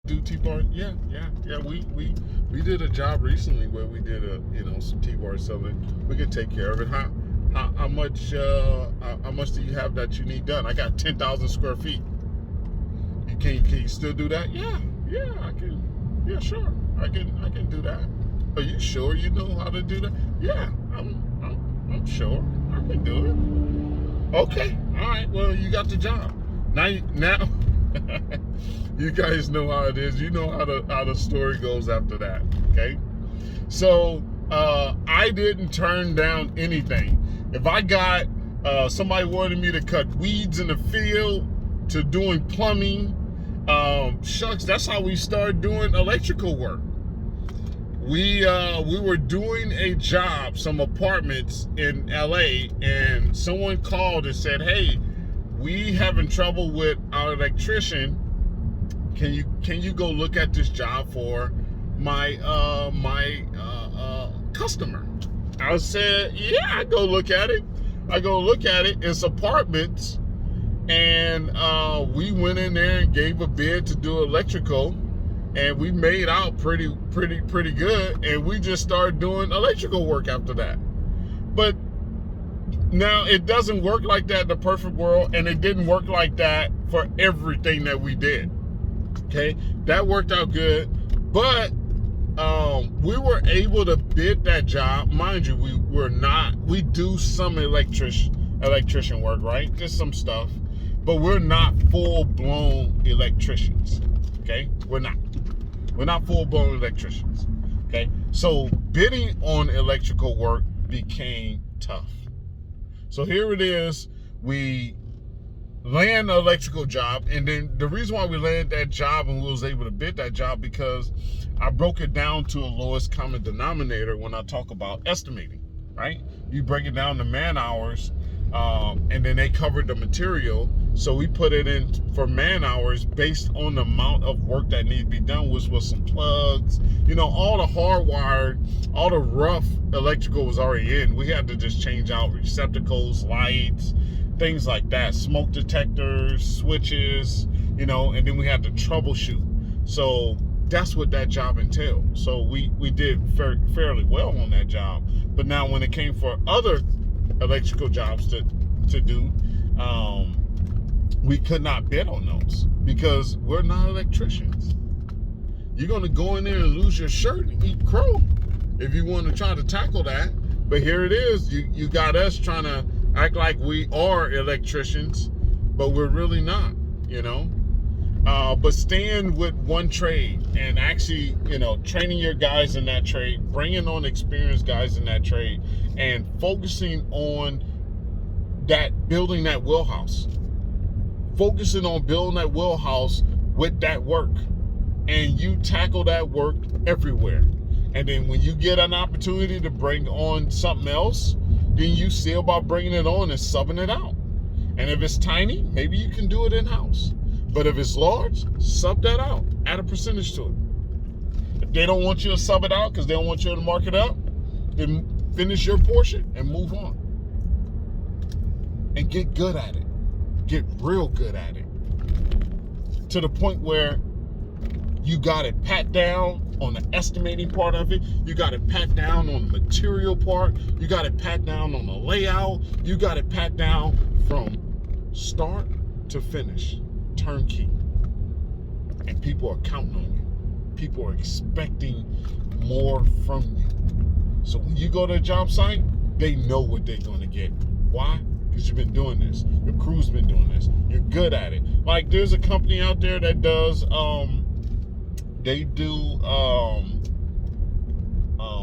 Do T-bar? Yeah. We did a job recently where we did some T-bar selling. We could take care of it. How much do you have that you need done? I got 10,000 square feet. Can you still do that? Yeah, I can. Yeah, sure, I can do that. Are you sure you know how to do that? Yeah, I'm sure I can do it. Okay, all right. Well, you got the job. Now you guys know how it is. You know how the story goes after that. Okay, so I didn't turn down anything. If I got somebody wanted me to cut weeds in the field to doing plumbing, shucks, that's how we started doing electrical work. We were doing a job, some apartments in LA, and someone called and said, "Hey, we having trouble with our electrician. Can you go look at this job for my customer?" I said, "Yeah, I go look at it. It's apartments." And we went in there and gave a bid to do electrical, and we made out pretty good, and we just started doing electrical work after that. But now it doesn't work like that in the perfect world, and it didn't work like that for everything that we did. Okay, that worked out good, but we were able to bid that job. Mind you, we do some electrician work, right? Just some stuff, but we're not full-blown electricians. Okay, we're not full-blown electricians. Okay, so bidding on electrical work became tough. So here it is, we land an electrical job, and then the reason why we landed that job and we was able to bid that job, because I broke it down to a lowest common denominator when I talk about estimating, right? You break it down to man hours, and then they covered the material. So we put it in for man hours based on the amount of work that needed to be done, which was some plugs, all the hardwired, all the rough electrical was already in. We had to just change out receptacles, lights, things like that, smoke detectors, switches, and then we had to troubleshoot. So that's what that job entailed. So we did fairly well on that job. But now when it came for other electrical jobs to do, we could not bid on those because we're not electricians. You're going to go in there and lose your shirt and eat crow if you want to try to tackle that. But here it is. You got us trying to act like we are electricians, but we're really not, but staying with one trade and actually, training your guys in that trade, bringing on experienced guys in that trade, and focusing on that, building that wheelhouse. Focusing on building that wheelhouse with that work. And you tackle that work everywhere. And then when you get an opportunity to bring on something else, then you see about bringing it on and subbing it out. And if it's tiny, maybe you can do it in-house. But if it's large, sub that out. Add a percentage to it. If they don't want you to sub it out because they don't want you to mark it up, then finish your portion and move on. And get good at it. Get real good at it. To the point where you got it pat down on the estimating part of it. You got it pat down on the material part. You got it pat down on the layout. You got it pat down from start to finish. Turnkey. And people are counting on you. People are expecting more from you. So when you go to a job site, they know what they're going to get. Why? Because you've been doing this. Your crew's been doing this. You're good at it. Like there's a company out there that does they do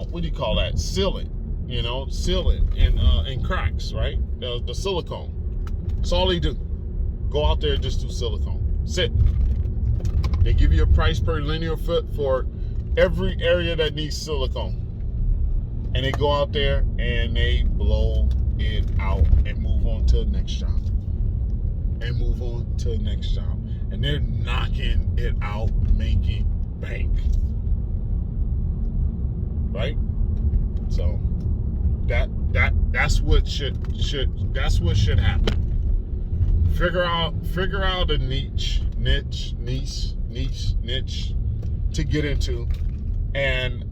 what do you call that? Seal it. Seal it in cracks, right? The silicone. That's all they do. Go out there and just do silicone. Sit. They give you a price per linear foot for every area that needs silicone. And they go out there and they blow it out and move on to the next job. And move on to the next job. And they're knocking it out, making bank. Right? So that's what should happen. Figure out a niche, niche to get into, and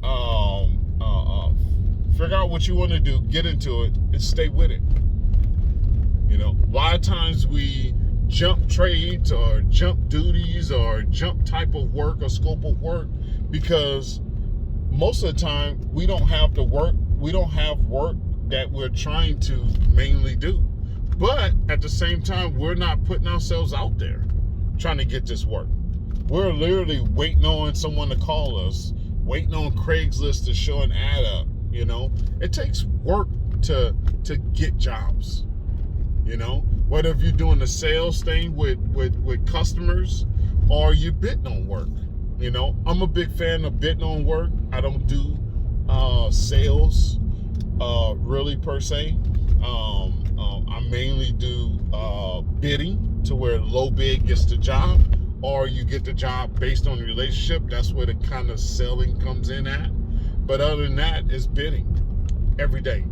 figure out what you want to do, get into it, and stay with it. You know, a lot of times we jump trades or jump duties or jump type of work or scope of work because most of the time we don't have work that we're trying to mainly do. But at the same time, we're not putting ourselves out there trying to get this work. We're literally waiting on someone to call us, waiting on Craigslist to show an ad up. You know, it takes work to get jobs. You know, whether if you're doing the sales thing with customers or you're bidding on work. You know, I'm a big fan of bidding on work. I don't do sales really per se. I mainly do bidding to where low bid gets the job, or you get the job based on the relationship. That's where the kind of selling comes in at. But other than that, it's bidding every day,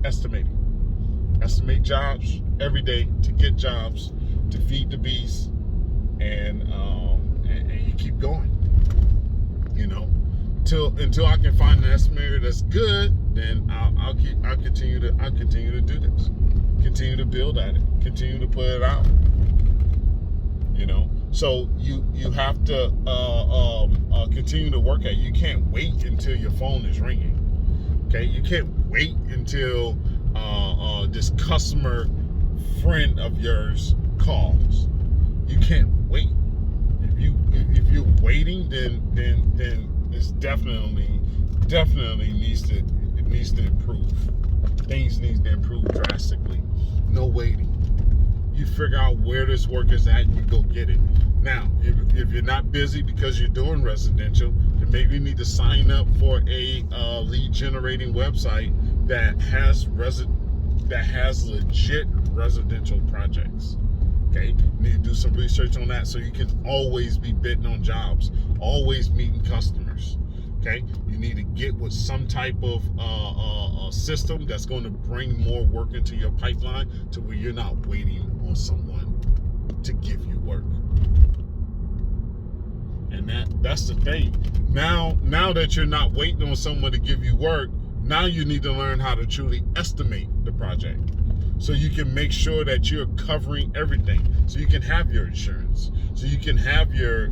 estimating. Estimate jobs every day to get jobs, to feed the beast, and you keep going. You know, until I can find an estimator that's good, then I'll continue to do this, continue to build at it, continue to put it out. You know, so you have to continue to work at it. You can't wait until your phone is ringing. Okay, you can't wait until this customer friend of yours calls. You can't wait. If you're waiting, then it's definitely needs to improve. Things need to improve drastically. No waiting. You figure out where this work is at, you go get it. Now, if you're not busy because you're doing residential, then maybe you need to sign up for a lead generating website that has legit residential projects. Okay, you need to do some research on that so you can always be bidding on jobs, always meeting customers. Okay, you need to get with some type of system that's going to bring more work into your pipeline to where you're not waiting on someone to give you work. And that's the thing. Now that you're not waiting on someone to give you work, now you need to learn how to truly estimate the project, so you can make sure that you're covering everything. So you can have your insurance, so you can have your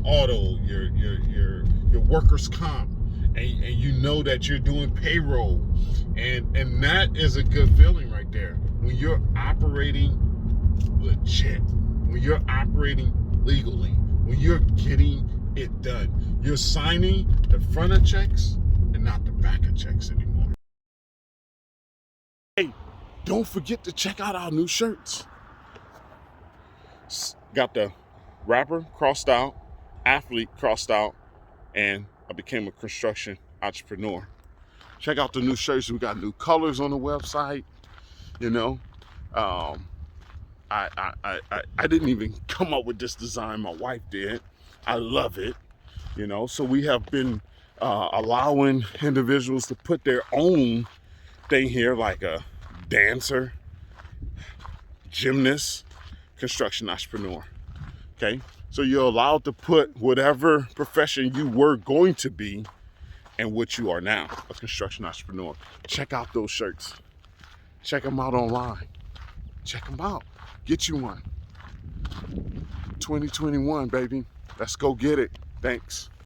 auto, your workers' comp, and you know that you're doing payroll, and that is a good feeling right there when you're operating legit, when you're operating legally, when you're getting it done. You're signing the front of checks and not the back of checks anymore. Hey, don't forget to check out our new shirts. Got the rapper crossed out, athlete crossed out, and I became a construction entrepreneur. Check out the new shirts. We got new colors on the website. You know, I didn't even come up with this design. My wife did. I love it. You know, so we have been allowing individuals to put their own thing here, like a dancer, gymnast, construction entrepreneur. Okay, so you're allowed to put whatever profession you were going to be and what you are now, a construction entrepreneur. Check out those shirts. Check them out online. Check them out. Get you one. 2021, baby. Let's go get it. Thanks.